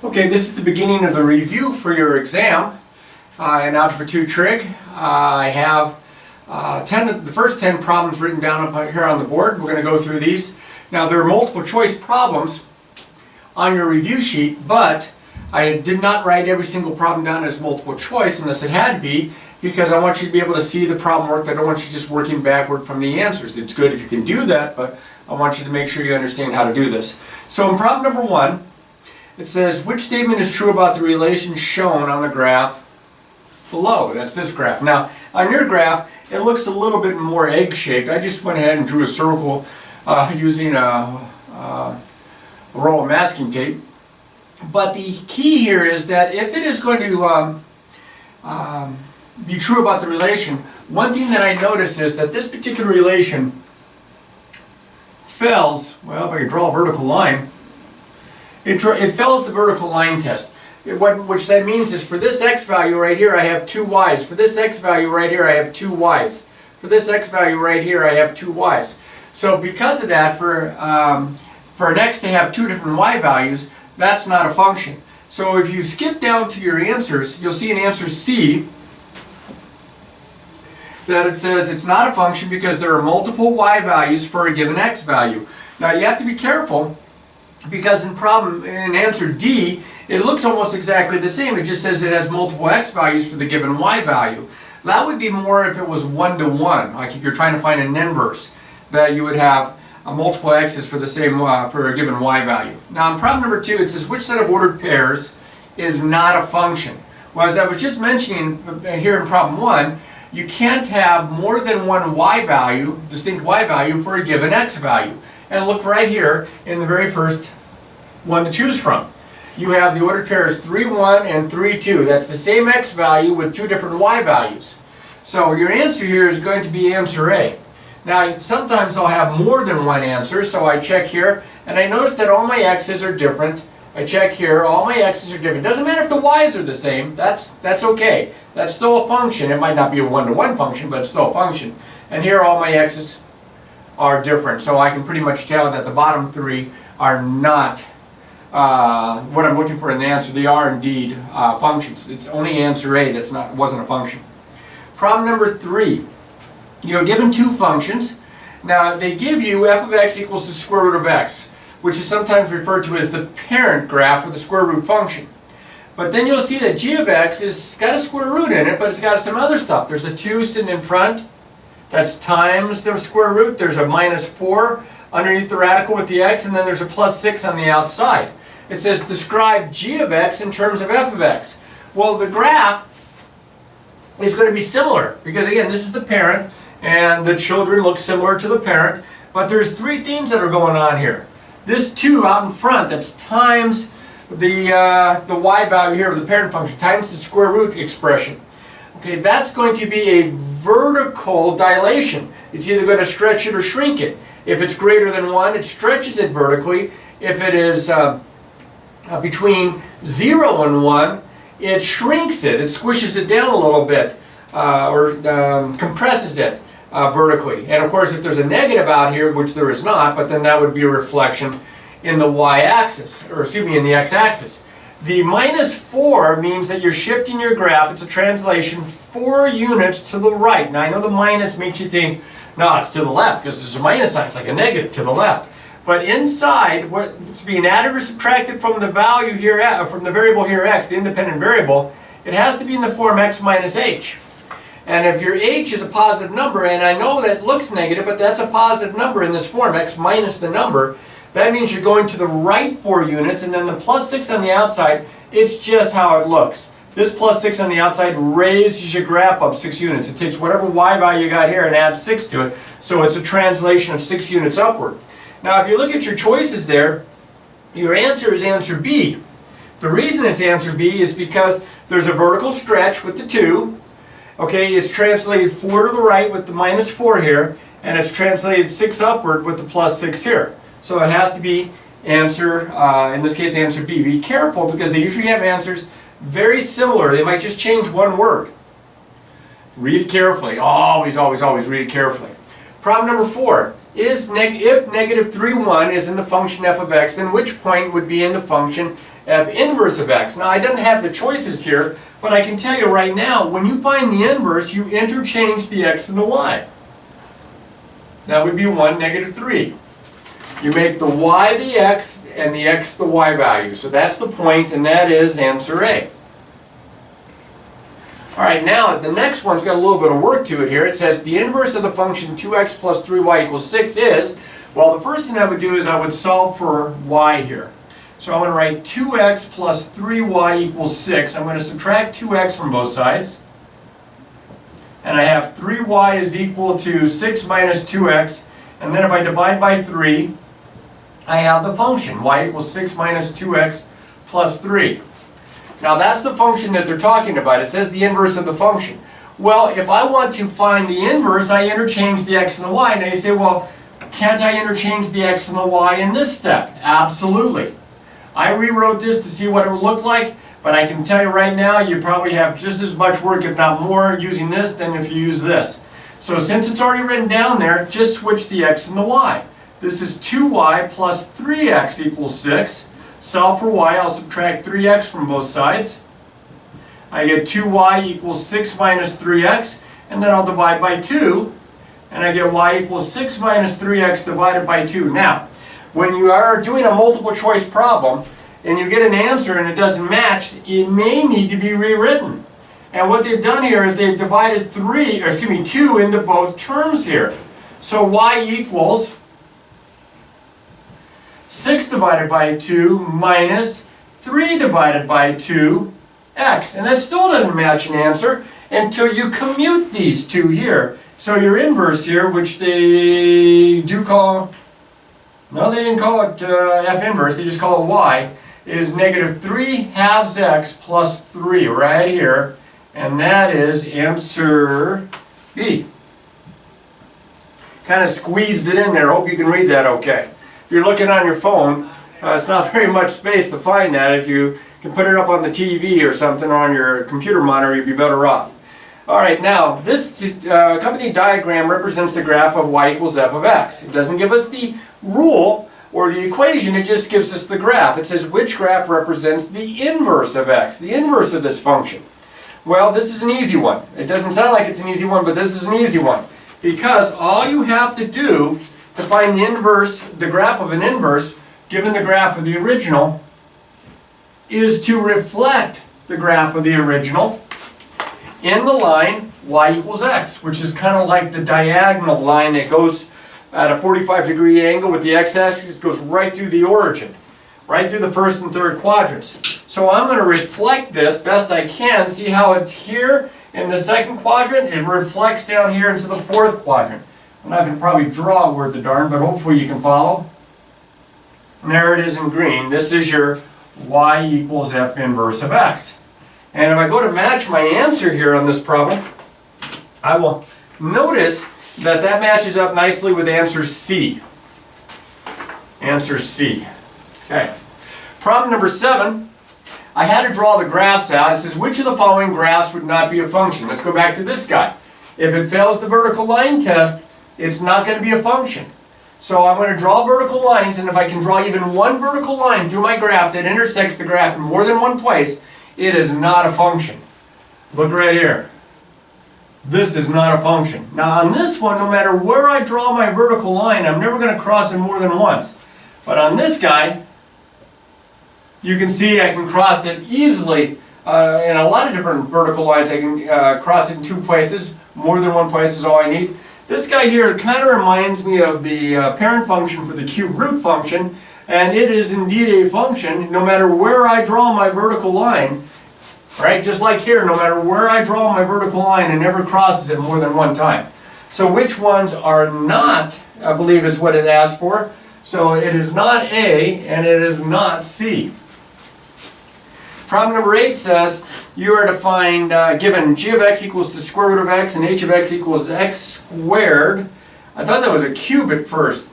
Okay, this is the beginning of the review for your exam in Algebra 2 Trig. I have the first 10 problems written down up here on the board. We're going to go through these. Now there are multiple choice problems on your review sheet, but I did not write every single problem down as multiple choice unless it had to be, because I want you to be able to see the problem work. I don't want you just working backward from the answers. It's good if you can do that, but I want you to make sure you understand how to do this. So in problem number 1, it says, which statement is true about the relation shown on the graph below? That's this graph. Now, on your graph, it looks a little bit more egg-shaped. I just went ahead and drew a circle using a roll of masking tape. But the key here is that if it is going to be true about the relation, one thing that I notice is that this particular relation fails, well, if I can draw a vertical line, it fails the vertical line test. Which that means is for this x value right here I have 2 y's. For this x value right here I have 2 y's. For this x value right here I have 2 y's. So because of that, for an x to have 2 different y values, that's not a function. So if you skip down to your answers, you'll see in answer C that it says it's not a function because there are multiple y values for a given x value. Now you have to be careful, because in answer D, it looks almost exactly the same. It just says it has multiple x values for the given y value. That would be more if it was 1 to 1, like if you're trying to find an inverse, that you would have multiple x's for the same for a given y value. Now in problem number 2, it says which set of ordered pairs is not a function? Well, as I was just mentioning here in problem 1, you can't have more than one y value, distinct y value, for a given x value. And look right here in the very first one to choose from. You have the ordered pairs 3, 1 and 3, 2. That's the same x value with 2 different y values. So your answer here is going to be answer A. Now sometimes I'll have more than one answer, so I check here and I notice that all my x's are different. I check here, all my x's are different. Doesn't matter if the y's are the same, that's okay. That's still a function. It might not be a 1-to-1 function, but it's still a function. And here all my x's are different, so I can pretty much tell that the bottom 3 are not what I'm looking for in the answer. They are indeed functions. It's only answer A that's wasn't a function. Problem number 3. You're given 2 functions. Now they give you f of x equals the square root of x, which is sometimes referred to as the parent graph of the square root function. But then you'll see that g of x has got a square root in it, but it's got some other stuff. There's a 2 sitting in front. That's times the square root. There's a -4 underneath the radical with the x, and then there's a +6 on the outside. It says describe g of x in terms of f of x. Well, the graph is going to be similar, because again, this is the parent, and the children look similar to the parent, but there's 3 things that are going on here. This 2 out in front, that's times the y value here of the parent function, times the square root expression. Okay, that's going to be a vertical dilation. It's either going to stretch it or shrink it. If it's greater than 1, it stretches it vertically. If it is between 0 and 1, it shrinks it. It squishes it down a little bit, or compresses it vertically. And of course, if there's a negative out here, which there is not, but then that would be a reflection in the y-axis, or excuse me, in the x-axis. The -4 means that you're shifting your graph. It's a translation 4 units to the right. Now I know the minus makes you think, no, it's to the left, because there's a minus sign. It's like a negative to the left. But inside, what's being added or subtracted from the value here, from the variable here x, the independent variable, it has to be in the form x minus h. And if your h is a positive number, and I know that looks negative, but that's a positive number in this form, x minus the number, that means you're going to the right 4 units, and then the +6 on the outside, it's just how it looks. This +6 on the outside raises your graph up 6 units. It takes whatever y value you got here and adds 6 to it, so it's a translation of 6 units upward. Now if you look at your choices there, your answer is answer B. The reason it's answer B is because there's a vertical stretch with the 2. Okay, it's translated 4 to the right with the -4 here, and it's translated 6 upward with the +6 here. So it has to be answer, in this case answer B. Be careful, because they usually have answers very similar. They might just change one word. Read it carefully. Always, always, always read it carefully. Problem number 4. If -3, 1 is in the function f of x, then which point would be in the function f inverse of x. Now I don't have the choices here, but I can tell you right now, when you find the inverse, you interchange the x and the y. That would be 1, negative 3. You make the y the x and the x the y value. So that's the point, and that is answer A. All right, now the next one's got a little bit of work to it here. It says the inverse of the function 2x plus 3y equals 6 is, well, the first thing I would do is I would solve for y here. So I'm going to write 2x plus 3y equals 6. I'm going to subtract 2x from both sides. And I have 3y is equal to 6 minus 2x. And then if I divide by 3, I have the function. Y equals 6 minus 2x plus 3. Now that's the function that they're talking about. It says the inverse of the function. Well, if I want to find the inverse, I interchange the x and the y. Now you say, well, can't I interchange the x and the y in this step? Absolutely. I rewrote this to see what it would look like, but I can tell you right now, you probably have just as much work, if not more, using this than if you use this. So since it's already written down there, just switch the x and the y. This is 2y plus 3x equals 6. Solve for y, I'll subtract 3x from both sides. I get 2y equals 6 minus 3x, and then I'll divide by 2, and I get y equals 6 minus 3x divided by 2. Now, when you are doing a multiple choice problem, and you get an answer and it doesn't match, it may need to be rewritten. And what they've done here is they've divided 2 into both terms here. So y equals 6 divided by 2 minus 3 divided by 2x. And that still doesn't match an answer until you commute these two here. So your inverse here, which they do call, no, they didn't call it f inverse, they just call it y, is negative 3 halves x plus 3 right here. And that is answer B. Kind of squeezed it in there. Hope you can read that okay. If you're looking on your phone, it's not very much space to find that. If you can put it up on the TV or something, or on your computer monitor, you'd be better off. All right, now this accompanying diagram represents the graph of y equals f of x. It doesn't give us the rule or the equation, it just gives us the graph. It says which graph represents the inverse of x, the inverse of this function. Well, this is an easy one. It doesn't sound like it's an easy one, but this is an easy one. Because all you have to do to find the inverse, the graph of an inverse, given the graph of the original, is to reflect the graph of the original in the line y equals x, which is kind of like the diagonal line that goes at a 45-degree angle with the x-axis, goes right through the origin, right through the first and third quadrants. So I'm going to reflect this best I can. See how it's here in the second quadrant? It reflects down here into the fourth quadrant. I'm not going to probably draw a word the darn, but hopefully you can follow. And there it is in green. This is your y equals f inverse of x. And if I go to match my answer here on this problem, I will notice that that matches up nicely with answer C. Answer C. Okay. Problem number 7. I had to draw the graphs out. It says, which of the following graphs would not be a function? Let's go back to this guy. If it fails the vertical line test, it's not going to be a function. So I'm going to draw vertical lines, and if I can draw even one vertical line through my graph that intersects the graph in more than one place, it is not a function. Look right here. This is not a function. Now on this one, no matter where I draw my vertical line, I'm never going to cross it more than once. But on this guy, you can see I can cross it easily in a lot of different vertical lines. I can cross it in 2 places. More than one place is all I need. This guy here kind of reminds me of the parent function for the cube root function, and it is indeed a function no matter where I draw my vertical line, right? Just like here, no matter where I draw my vertical line, it never crosses it more than one time. So which ones are not, I believe is what it asked for. So it is not A, and it is not C. Problem number 8 says you are to find, given g of x equals the square root of x and h of x equals x squared. I thought that was a cube at first.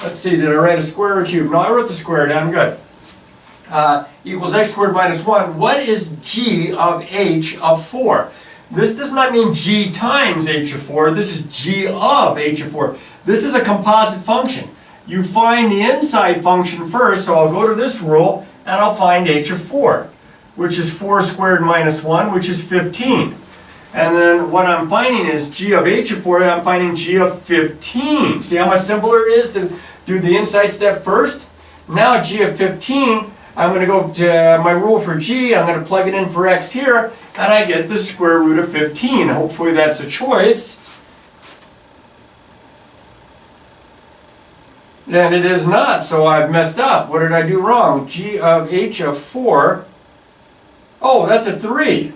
Let's see, did I write a square or a cube? No, I wrote the square down, good. Equals x squared minus 1. What is g of h of 4? This does not mean g times h of 4. This is g of h of 4. This is a composite function. You find the inside function first, so I'll go to this rule, and I'll find h of 4, which is 4 squared minus 1, which is 15. And then what I'm finding is g of h of 4, I'm finding g of 15. See how much simpler it is to do the inside step first? Now g of 15, I'm going to go to my rule for g, I'm going to plug it in for x here, and I get the square root of 15. Hopefully that's a choice. And it is not, so I've messed up. What did I do wrong? G of h of 4. Oh, that's a 3.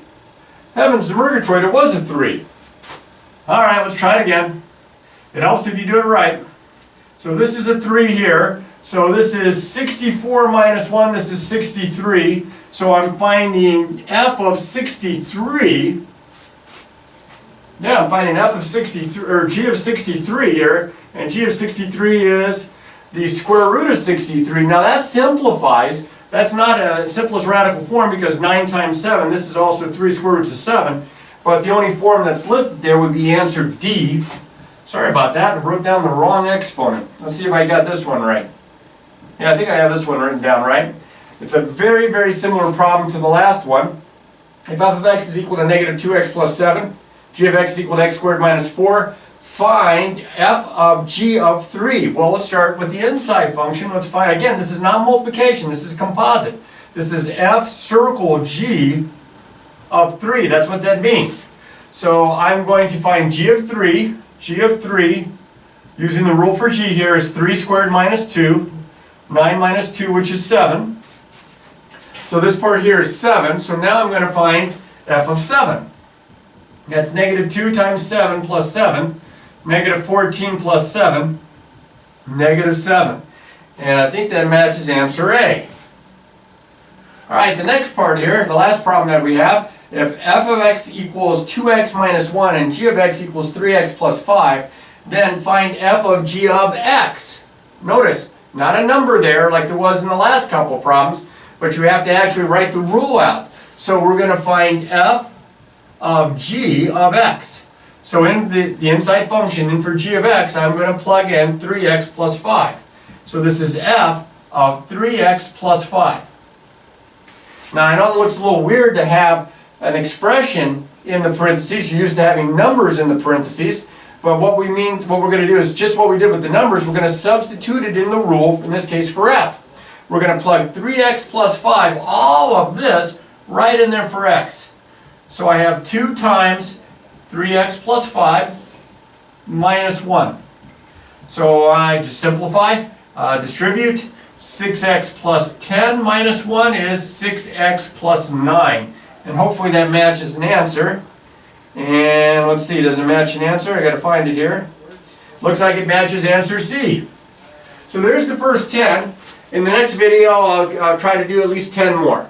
Heavens to Murgatroyd, it was a 3. Alright, let's try it again. It helps if you do it right. So this is a 3 here. So this is 64 minus 1, this is 63. So I'm finding f of 63. Yeah, I'm finding f of 63, or g of 63 here. And g of 63 is the square root of 63. Now that simplifies. That's not a simplest radical form because 9 times 7, this is also 3 square roots of 7. But the only form that's listed there would be answer D. Sorry about that, I wrote down the wrong exponent. Let's see if I got this one right. Yeah, I think I have this one written down right. It's a very, very similar problem to the last one. If f of x is equal to negative 2x plus 7, g of x is equal to x squared minus 4, find f of g of 3. Well, let's start with the inside function. Let's find, again, this is not multiplication, this is composite. This is f circle g of 3. That's what that means. So I'm going to find g of 3. G of 3, using the rule for g here, is 3 squared minus 2. 9 minus 2, which is 7. So this part here is 7. So now I'm going to find f of 7. That's negative 2 times 7 plus 7. Negative 14 plus 7, negative 7. And I think that matches answer A. Alright, the next part here, the last problem that we have, if f of x equals 2x minus 1 and g of x equals 3x plus 5, then find f of g of x. Notice, not a number there like there was in the last couple problems, but you have to actually write the rule out. So we're going to find f of g of x. So in the inside function, and for g of x, I'm going to plug in 3x plus 5. So this is f of 3x plus 5. Now I know it looks a little weird to have an expression in the parentheses. You're used to having numbers in the parentheses. But what we're going to do is just what we did with the numbers. We're going to substitute it in the rule, in this case for f. We're going to plug 3x plus 5, all of this, right in there for x. So I have 2 times 3x plus 5 minus 1. So I just simplify, distribute. 6x plus 10 minus 1 is 6x plus 9. And hopefully that matches an answer. And let's see, does it match an answer? I got to find it here. Looks like it matches answer C. So there's the first 10. In the next video, I'll try to do at least 10 more.